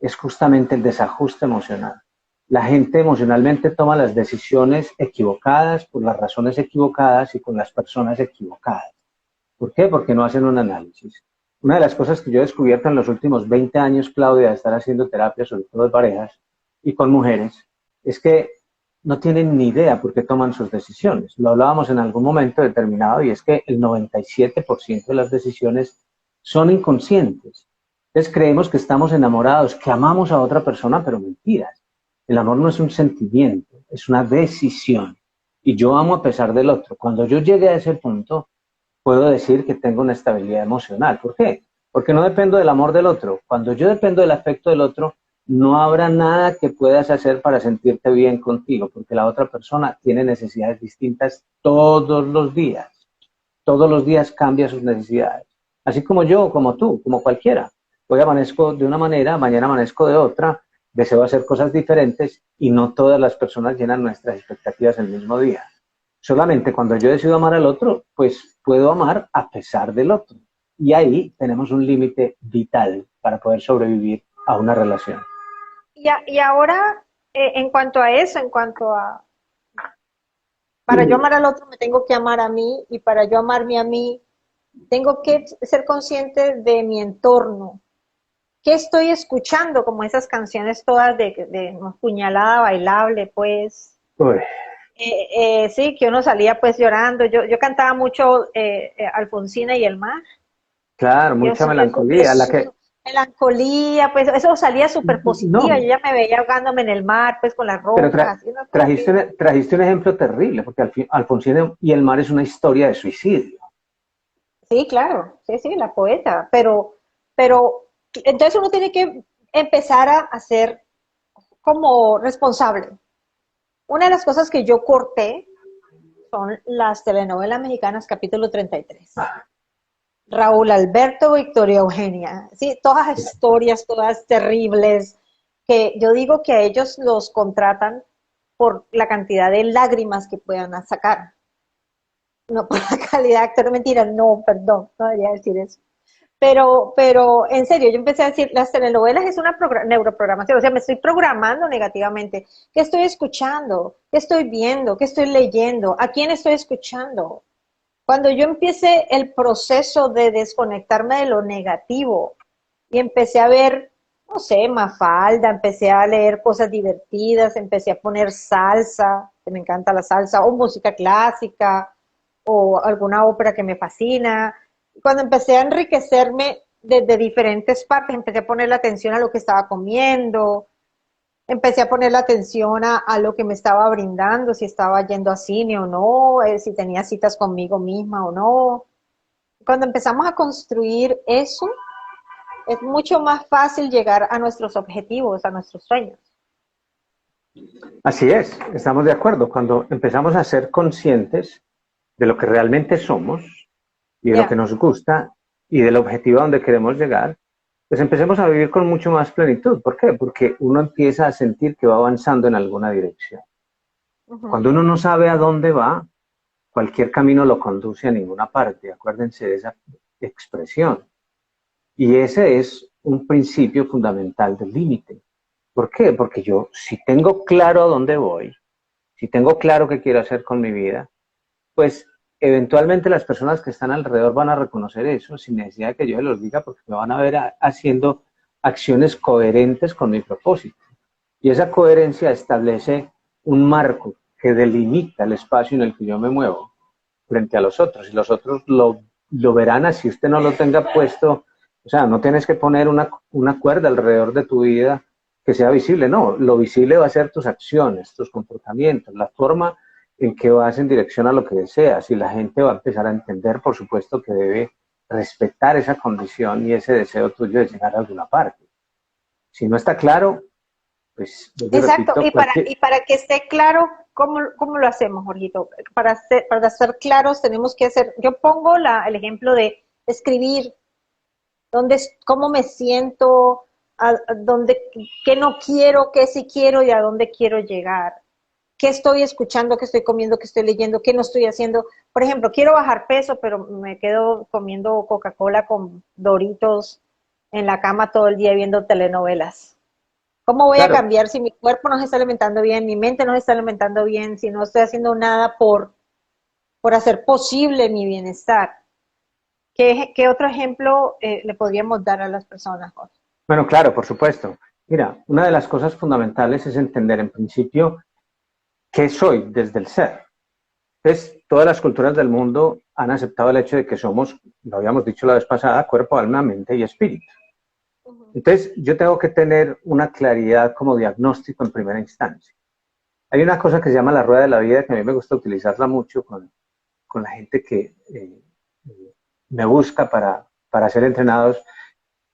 es justamente el desajuste emocional. La gente emocionalmente toma las decisiones equivocadas por las razones equivocadas y con las personas equivocadas. ¿Por qué? Porque no hacen un análisis. Una de las cosas que yo he descubierto en los últimos 20 años, Claudia, de estar haciendo terapia, sobre todo de parejas y con mujeres, es que no tienen ni idea por qué toman sus decisiones. Lo hablábamos en algún momento determinado y es que el 97% de las decisiones son inconscientes. Entonces creemos que estamos enamorados, que amamos a otra persona, pero mentiras. El amor no es un sentimiento, es una decisión. Y yo amo a pesar del otro. Cuando yo llegue a ese punto, puedo decir que tengo una estabilidad emocional. ¿Por qué? Porque no dependo del amor del otro. Cuando yo dependo del afecto del otro, no habrá nada que puedas hacer para sentirte bien contigo, porque la otra persona tiene necesidades distintas todos los días. Todos los días cambia sus necesidades. Así como yo, como tú, como cualquiera. Hoy amanezco de una manera, mañana amanezco de otra, deseo hacer cosas diferentes y no todas las personas llenan nuestras expectativas el mismo día. Solamente cuando yo decido amar al otro, pues puedo amar a pesar del otro. Y ahí tenemos un límite vital para poder sobrevivir a una relación. y ahora, en cuanto a eso, en cuanto a, para yo amar al otro me tengo que amar a mí, y para yo amarme a mí, tengo que ser consciente de mi entorno. ¿Qué estoy escuchando? Como esas canciones todas de puñalada bailable, pues. Uy, Sí, que uno salía pues llorando. Yo cantaba mucho Alfonsina y el mar. claro, Yo, mucha melancolía, la que, eso, melancolía, pues eso salía súper positiva. Yo no, ya me veía ahogándome en el mar, pues con las pero rocas, así una cosa horrible. trajiste un ejemplo terrible, porque Alfonsina y el mar es una historia de suicidio. Sí, claro, sí, sí, la poeta. Pero, entonces uno tiene que empezar a ser como responsable. Una de las cosas que yo corté son las telenovelas mexicanas capítulo 33. Raúl Alberto, Victoria Eugenia, sí, todas historias, todas terribles, que yo digo que a ellos los contratan por la cantidad de lágrimas que puedan sacar, no por la calidad de actor, mentira, no, perdón, no debería decir eso. Pero en serio, yo empecé a decir, las telenovelas es una neuroprogramación, o sea, me estoy programando negativamente. ¿Qué estoy escuchando? ¿Qué estoy viendo? ¿Qué estoy leyendo? ¿A quién estoy escuchando? Cuando yo empecé el proceso de desconectarme de lo negativo y empecé a ver, no sé, Mafalda, empecé a leer cosas divertidas, empecé a poner salsa, que me encanta la salsa, o música clásica, o alguna ópera que me fascina. Cuando empecé a enriquecerme desde diferentes partes, empecé a poner la atención a lo que estaba comiendo, empecé a poner la atención a lo que me estaba brindando, si estaba yendo a cine o no, si tenía citas conmigo misma o no. Cuando empezamos a construir eso, es mucho más fácil llegar a nuestros objetivos, a nuestros sueños. Así es, estamos de acuerdo. Cuando empezamos a ser conscientes de lo que realmente somos y de lo que Ya, nos gusta y del objetivo a donde queremos llegar, pues empecemos a vivir con mucho más plenitud. ¿Por qué? Porque uno empieza a sentir que va avanzando en alguna dirección. ujú. Cuando uno no sabe a dónde va, cualquier camino lo conduce a ninguna parte. Acuérdense de esa expresión. Y ese es un principio fundamental del límite. ¿Por qué? Porque yo, si tengo claro a dónde voy, si tengo claro qué quiero hacer con mi vida, pues eventualmente las personas que están alrededor van a reconocer eso sin necesidad de que yo les diga, porque me van a ver haciendo acciones coherentes con mi propósito. Y esa coherencia establece un marco que delimita el espacio en el que yo me muevo frente a los otros. Y los otros lo verán así usted no lo tenga puesto. O sea, no tienes que poner una cuerda alrededor de tu vida que sea visible. No, lo visible va a ser tus acciones, tus comportamientos, la forma en que vas en dirección a lo que deseas. Y la gente va a empezar a entender, por supuesto, que debe respetar esa condición y ese deseo tuyo de llegar a alguna parte. Si no está claro, pues yo Exacto, repito, y para que esté claro, ¿cómo lo hacemos, Jorgito? Para ser claros tenemos que hacer, yo pongo el ejemplo de escribir, cómo me siento, dónde, qué no quiero, qué sí quiero y a dónde quiero llegar. ¿Qué estoy escuchando, qué estoy comiendo, qué estoy leyendo, qué no estoy haciendo? Por ejemplo, quiero bajar peso, pero me quedo comiendo Coca-Cola con Doritos en la cama todo el día viendo telenovelas. ¿Cómo voy a claro, cambiar si mi cuerpo no se está alimentando bien, mi mente no se está alimentando bien, si no estoy haciendo nada por hacer posible mi bienestar? ¿Qué otro ejemplo le podríamos dar a las personas, Jorge? bueno, claro, por supuesto. Mira, una de las cosas fundamentales es entender en principio qué soy desde el ser. Entonces, todas las culturas del mundo han aceptado el hecho de que somos, lo habíamos dicho la vez pasada, cuerpo, alma, mente y espíritu. Uh-huh. Entonces, yo tengo que tener una claridad como diagnóstico en primera instancia. Hay una cosa que se llama la rueda de la vida, que a mí me gusta utilizarla mucho con la gente que me busca para ser entrenados,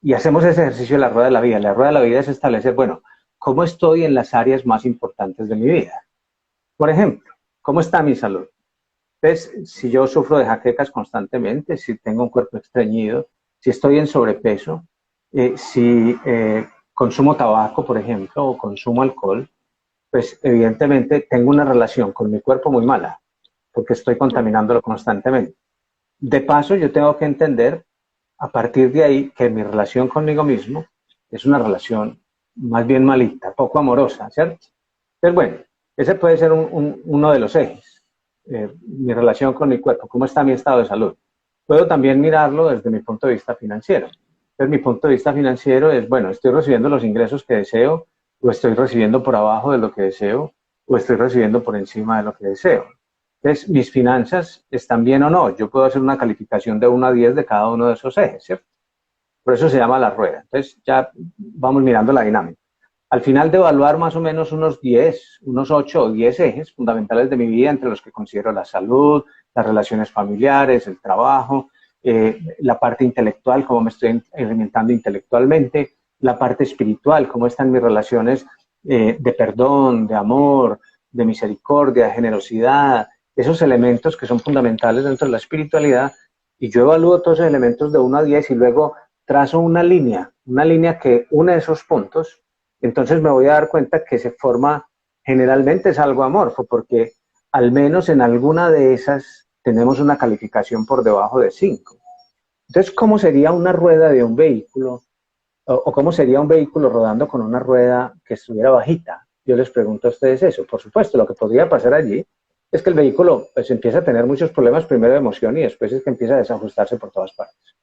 y hacemos ese ejercicio de la rueda de la vida. La rueda de la vida es establecer, bueno, ¿cómo estoy en las áreas más importantes de mi vida? Por ejemplo, ¿cómo está mi salud? Entonces, si yo sufro de jaquecas constantemente, si tengo un cuerpo estreñido, si estoy en sobrepeso, si consumo tabaco, por ejemplo, o consumo alcohol, pues evidentemente tengo una relación con mi cuerpo muy mala, porque estoy contaminándolo constantemente. De paso, yo tengo que entender a partir de ahí que mi relación conmigo mismo es una relación más bien malita, poco amorosa, ¿cierto? Entonces, bueno, ese puede ser uno de los ejes, mi relación con mi cuerpo, cómo está mi estado de salud. Puedo también mirarlo desde mi punto de vista financiero. Entonces, mi punto de vista financiero es, bueno, ¿estoy recibiendo los ingresos que deseo o estoy recibiendo por abajo de lo que deseo o estoy recibiendo por encima de lo que deseo? Entonces, ¿mis finanzas están bien o no? Yo puedo hacer una calificación de 1 a 10 de cada uno de esos ejes, ¿cierto? Por eso se llama la rueda. Entonces, ya vamos mirando la dinámica. Al final de evaluar más o menos unos 8 o 10 ejes fundamentales de mi vida, entre los que considero la salud, las relaciones familiares, el trabajo, la parte intelectual, cómo me estoy alimentando intelectualmente, la parte espiritual, cómo están mis relaciones de perdón, de amor, de misericordia, de generosidad, esos elementos que son fundamentales dentro de la espiritualidad, y yo evalúo todos esos elementos de 1 a 10 y luego trazo una línea que une esos puntos. Entonces me voy a dar cuenta que se forma, generalmente es algo amorfo, porque al menos en alguna de esas tenemos una calificación por debajo de 5. Entonces, ¿cómo sería una rueda de un vehículo? O cómo sería un vehículo rodando con una rueda que estuviera bajita? Yo les pregunto a ustedes eso. Por supuesto, lo que podría pasar allí es que el vehículo pues, empieza a tener muchos problemas, primero de emoción y después es que empieza a desajustarse por todas partes.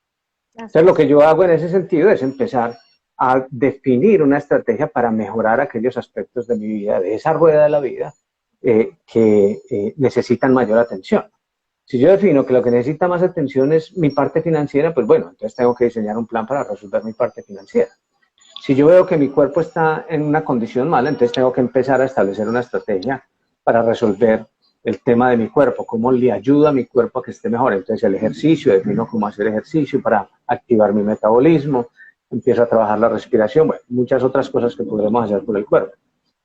Entonces, lo que yo hago en ese sentido es empezar a definir una estrategia para mejorar aquellos aspectos de mi vida, de esa rueda de la vida, que necesitan mayor atención. Si yo defino que lo que necesita más atención es mi parte financiera, pues bueno, entonces tengo que diseñar un plan para resolver mi parte financiera. Si yo veo que mi cuerpo está en una condición mala, entonces tengo que empezar a establecer una estrategia para resolver el tema de mi cuerpo, cómo le ayuda a mi cuerpo a que esté mejor. Entonces el ejercicio, defino cómo hacer ejercicio para activar mi metabolismo, empiezo a trabajar la respiración, bueno, muchas otras cosas que podremos hacer por el cuerpo.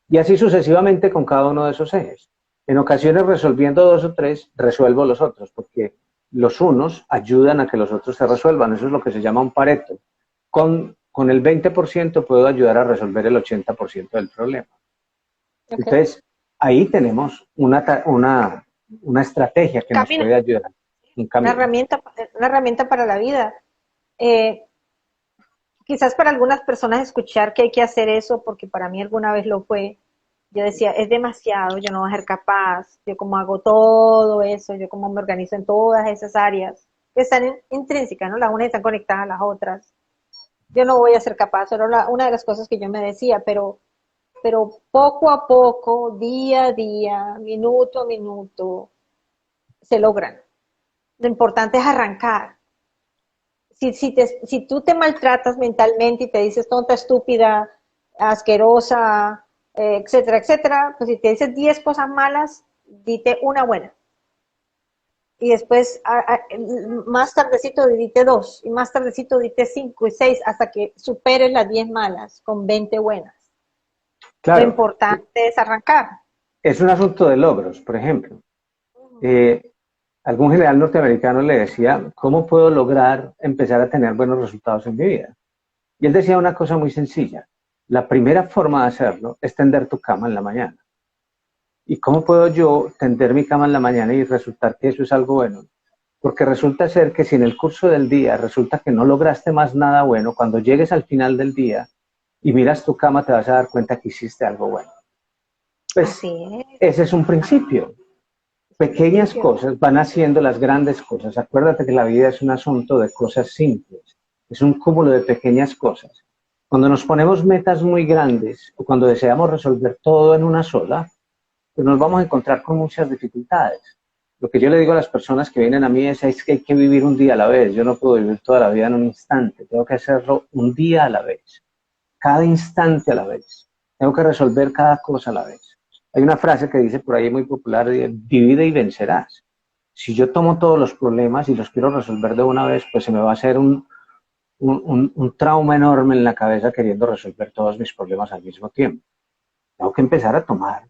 Y así sucesivamente con cada uno de esos ejes. En ocasiones resolviendo 2 o 3, resuelvo los otros, porque los unos ayudan a que los otros se resuelvan. Eso es lo que se llama un Pareto. Con el 20% puedo ayudar a resolver el 80% del problema. Okay. Entonces, ahí tenemos una estrategia que nos puede ayudar. Una herramienta para la vida. Quizás para algunas personas escuchar que hay que hacer eso, porque para mí alguna vez lo fue. Yo decía, es demasiado, yo no voy a ser capaz, yo como hago todo eso, yo como me organizo en todas esas áreas que están intrínsecas, ¿no? Las unas están conectadas a las otras. Yo no voy a ser capaz, era una de las cosas que yo me decía, pero poco a poco, día a día, minuto a minuto, se logran. Lo importante es arrancar. Si tú te maltratas mentalmente y te dices tonta, estúpida, asquerosa, etcétera, etcétera, pues si te dices 10 cosas malas, dite una buena. Y después, más tardecito, dite 2, y más tardecito, dite 5 y 6, hasta que superes las 10 malas con 20 buenas. Claro. Lo importante es arrancar. Es un asunto de logros, por ejemplo. Algún general norteamericano le decía, ¿cómo puedo lograr empezar a tener buenos resultados en mi vida? Y él decía una cosa muy sencilla. La primera forma de hacerlo es tender tu cama en la mañana. ¿Y cómo puedo yo tender mi cama en la mañana y resultar que eso es algo bueno? Porque resulta ser que si en el curso del día resulta que no lograste más nada bueno, cuando llegues al final del día y miras tu cama te vas a dar cuenta que hiciste algo bueno. Pues ese es un principio. Pequeñas cosas van haciendo las grandes cosas. Acuérdate que la vida es un asunto de cosas simples. Es un cúmulo de pequeñas cosas. Cuando nos ponemos metas muy grandes o cuando deseamos resolver todo en una sola, pues nos vamos a encontrar con muchas dificultades. Lo que yo le digo a las personas que vienen a mí es que hay que vivir un día a la vez. Yo no puedo vivir toda la vida en un instante. Tengo que hacerlo un día a la vez. Cada instante a la vez. Tengo que resolver cada cosa a la vez. Hay una frase que dice por ahí muy popular, divide y vencerás. Si yo tomo todos los problemas y los quiero resolver de una vez, pues se me va a hacer un trauma enorme en la cabeza queriendo resolver todos mis problemas al mismo tiempo. Tengo que empezar a tomar,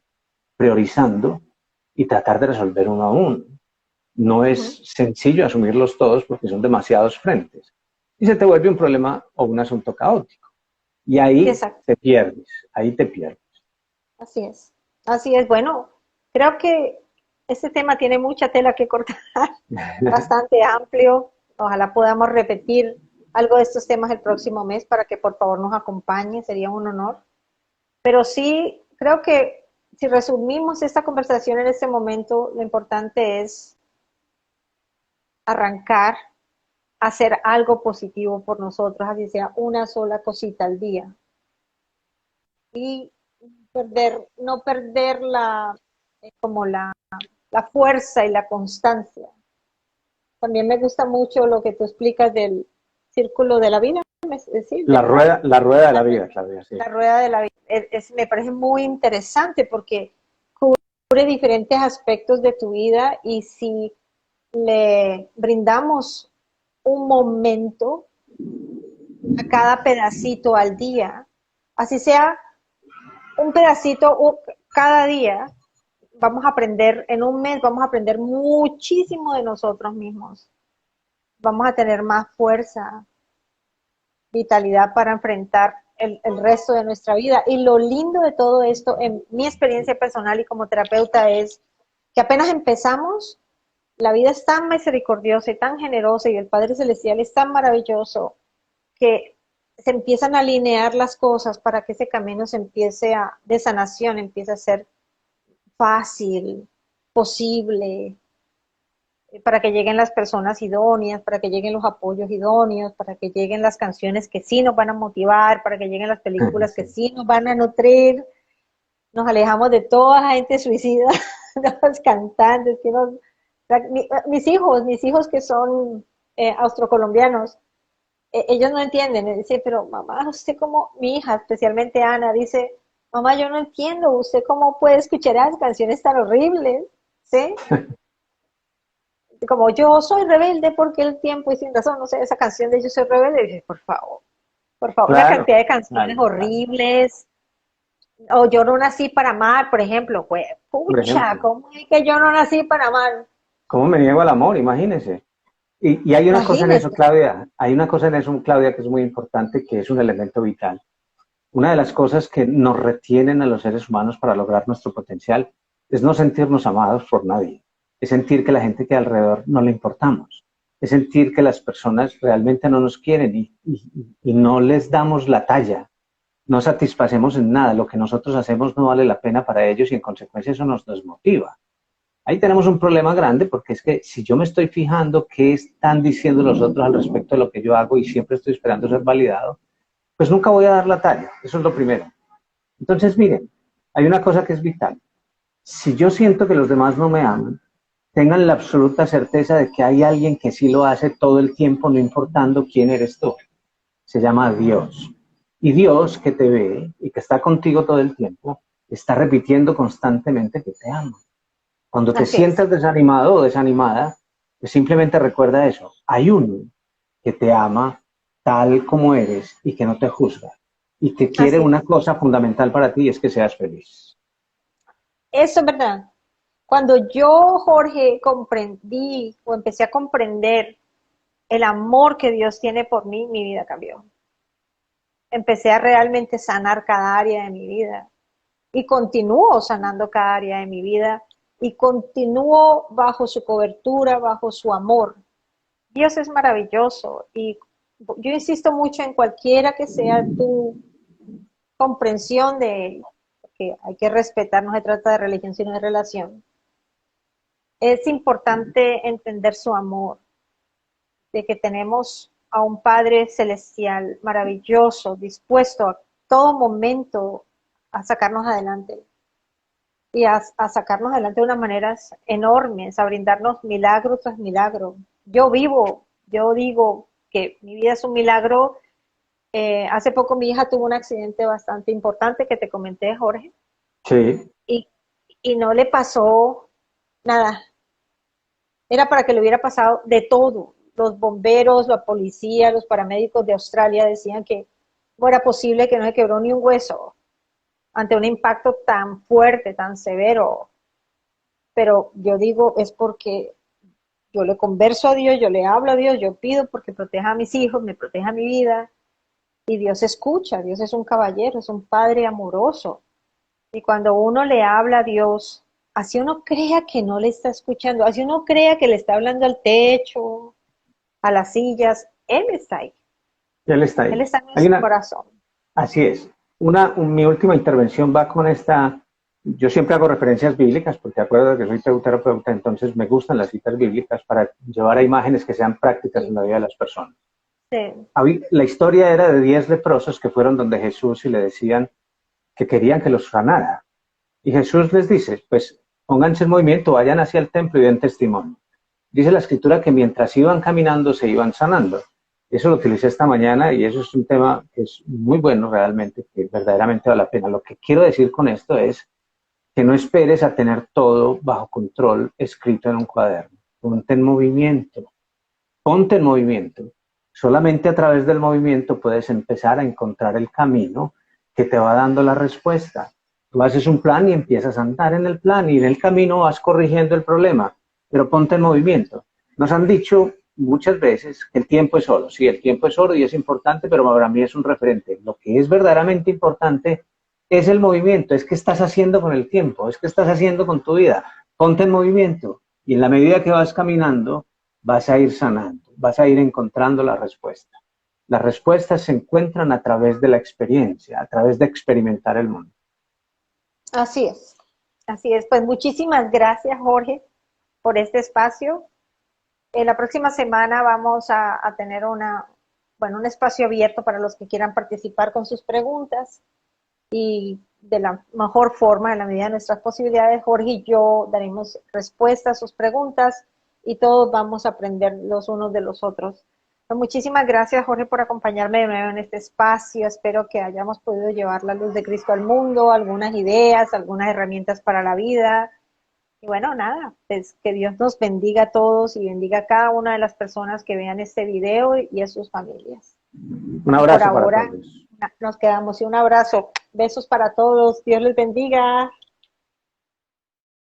priorizando y tratar de resolver uno a uno. No es sencillo asumirlos todos porque son demasiados frentes. Y se te vuelve un problema o un asunto caótico. Y ahí te pierdes, ahí te pierdes. Así es. Así es, bueno, creo que este tema tiene mucha tela que cortar, bastante amplio. Ojalá podamos repetir algo de estos temas el próximo mes para que por favor nos acompañe, sería un honor. Pero sí, creo que si resumimos esta conversación en este momento, lo importante es arrancar, hacer algo positivo por nosotros, así sea una sola cosita al día. Y no perder como la fuerza y la constancia. También me gusta mucho lo que tú explicas del círculo de la vida, es decir, La rueda de la vida, Claudia, sí. la rueda de la vida. Me parece muy interesante porque cubre diferentes aspectos de tu vida y si le brindamos un momento a cada pedacito al día, así sea un pedacito cada día, vamos a aprender, en un mes vamos a aprender muchísimo de nosotros mismos. Vamos a tener más fuerza, vitalidad para enfrentar el resto de nuestra vida. Y lo lindo de todo esto, en mi experiencia personal y como terapeuta, es que apenas empezamos, la vida es tan misericordiosa y tan generosa y el Padre Celestial es tan maravilloso que se empiezan a alinear las cosas para que ese camino de sanación empiece a ser fácil, posible, para que lleguen las personas idóneas, para que lleguen los apoyos idóneos, para que lleguen las canciones que sí nos van a motivar, para que lleguen las películas que sí nos van a nutrir. Nos alejamos de toda la gente suicida, de los cantantes, mis hijos que son austrocolombianos, ellos no entienden, me dicen, pero mamá, usted como, mi hija, especialmente Ana, dice, mamá, yo no entiendo, usted cómo puede escuchar esas canciones tan horribles, ¿sí? Como yo soy rebelde porque el tiempo y sin razón, no sé, esa canción de Yo soy rebelde, dije, por favor, una Claro, cantidad de canciones claro, claro. horribles, o yo no nací para amar, por ejemplo, pues, Por pucha, ejemplo, ¿cómo es que yo no nací para amar? ¿cómo me niego al amor? Imagínese. Y hay una cosa en eso, Imagínese. Claudia, hay una cosa en eso, Claudia, que es muy importante, que es un elemento vital. Una de las cosas que nos retienen a los seres humanos para lograr nuestro potencial es no sentirnos amados por nadie, es sentir que la gente que hay alrededor no le importamos, es sentir que las personas realmente no nos quieren y no les damos la talla, no satisfacemos en nada, lo que nosotros hacemos no vale la pena para ellos y en consecuencia eso nos desmotiva. Ahí tenemos un problema grande porque es que si yo me estoy fijando qué están diciendo los otros al respecto de lo que yo hago y siempre estoy esperando ser validado, pues nunca voy a dar la talla. Eso es lo primero. Entonces, miren, hay una cosa que es vital. Si yo siento que los demás no me aman, tengan la absoluta certeza de que hay alguien que sí lo hace todo el tiempo, no importando quién eres tú. Se llama Dios. Y Dios que te ve y que está contigo todo el tiempo, está repitiendo constantemente que te ama. Cuando te Así es. sientas desanimado o desanimada, pues simplemente recuerda eso. Hay uno que te ama tal como eres y que no te juzga y que quiere Así una es. cosa fundamental para ti y es que seas feliz. Eso es verdad. Cuando yo, Jorge, comprendí o empecé a comprender el amor que Dios tiene por mí, mi vida cambió. Empecé a realmente sanar cada área de mi vida y continúo sanando cada área de mi vida y continúo bajo su cobertura, bajo su amor. Dios es maravilloso y yo insisto mucho en cualquiera que sea tu comprensión de él, porque hay que respetar, no se trata de religión, sino de relación. Es importante entender su amor, de que tenemos a un Padre celestial maravilloso, dispuesto a todo momento a sacarnos adelante y a sacarnos adelante de unas maneras enormes, a brindarnos milagro tras milagro. Yo digo que mi vida es un milagro. Hace poco mi hija tuvo un accidente bastante importante que te comenté, Jorge, Sí, y, y no le pasó nada. Era para que le hubiera pasado de todo. Los bomberos, la policía, los paramédicos de Australia decían que no era posible que no se quebró ni un hueso ante un impacto tan fuerte, tan severo. Pero yo digo, es porque yo le converso a Dios, yo le hablo a Dios, yo pido porque proteja a mis hijos, me proteja mi vida. Y Dios escucha, Dios es un caballero, es un padre amoroso. Y cuando uno le habla a Dios, así uno crea que no le está escuchando, así uno crea que le está hablando al techo, a las sillas, Él está ahí, Él está Él ahí. está en Hay nuestro una, corazón. así es. Mi última intervención va con esta. Yo siempre hago referencias bíblicas porque acuerdo que soy terapeuta, entonces me gustan las citas bíblicas para llevar a imágenes que sean prácticas en la vida de las personas. Sí. La historia era de 10 leprosos que fueron donde Jesús y le decían que querían que los sanara. Y Jesús les dice, pues pónganse en movimiento, vayan hacia el templo y den testimonio. Dice la escritura que mientras iban caminando se iban sanando. Eso lo utilicé esta mañana y eso es un tema que es muy bueno realmente, que verdaderamente vale la pena. Lo que quiero decir con esto es que no esperes a tener todo bajo control escrito en un cuaderno. Ponte en movimiento. Ponte en movimiento. Solamente a través del movimiento puedes empezar a encontrar el camino que te va dando la respuesta. Tú haces un plan y empiezas a andar en el plan y en el camino vas corrigiendo el problema, pero ponte en movimiento. Nos han dicho muchas veces que el tiempo es oro. Sí, el tiempo es oro y es importante, pero para mí es un referente. Lo que es verdaderamente importante es el movimiento, es qué estás haciendo con el tiempo, es qué estás haciendo con tu vida. Ponte en movimiento y en la medida que vas caminando vas a ir sanando, vas a ir encontrando la respuesta. Las respuestas se encuentran a través de la experiencia, a través de experimentar el mundo. Así es, así es. Pues muchísimas gracias, Jorge, por este espacio. La próxima semana vamos a tener un espacio abierto para los que quieran participar con sus preguntas y de la mejor forma, en la medida de nuestras posibilidades, Jorge y yo daremos respuestas a sus preguntas y todos vamos a aprender los unos de los otros. Pues muchísimas gracias, Jorge, por acompañarme de nuevo en este espacio. Espero que hayamos podido llevar la luz de Cristo al mundo, algunas ideas, algunas herramientas para la vida. Y bueno, nada, pues que Dios nos bendiga a todos y bendiga a cada una de las personas que vean este video y a sus familias. Un abrazo para todos. Nos quedamos y un abrazo. Besos para todos. Dios les bendiga.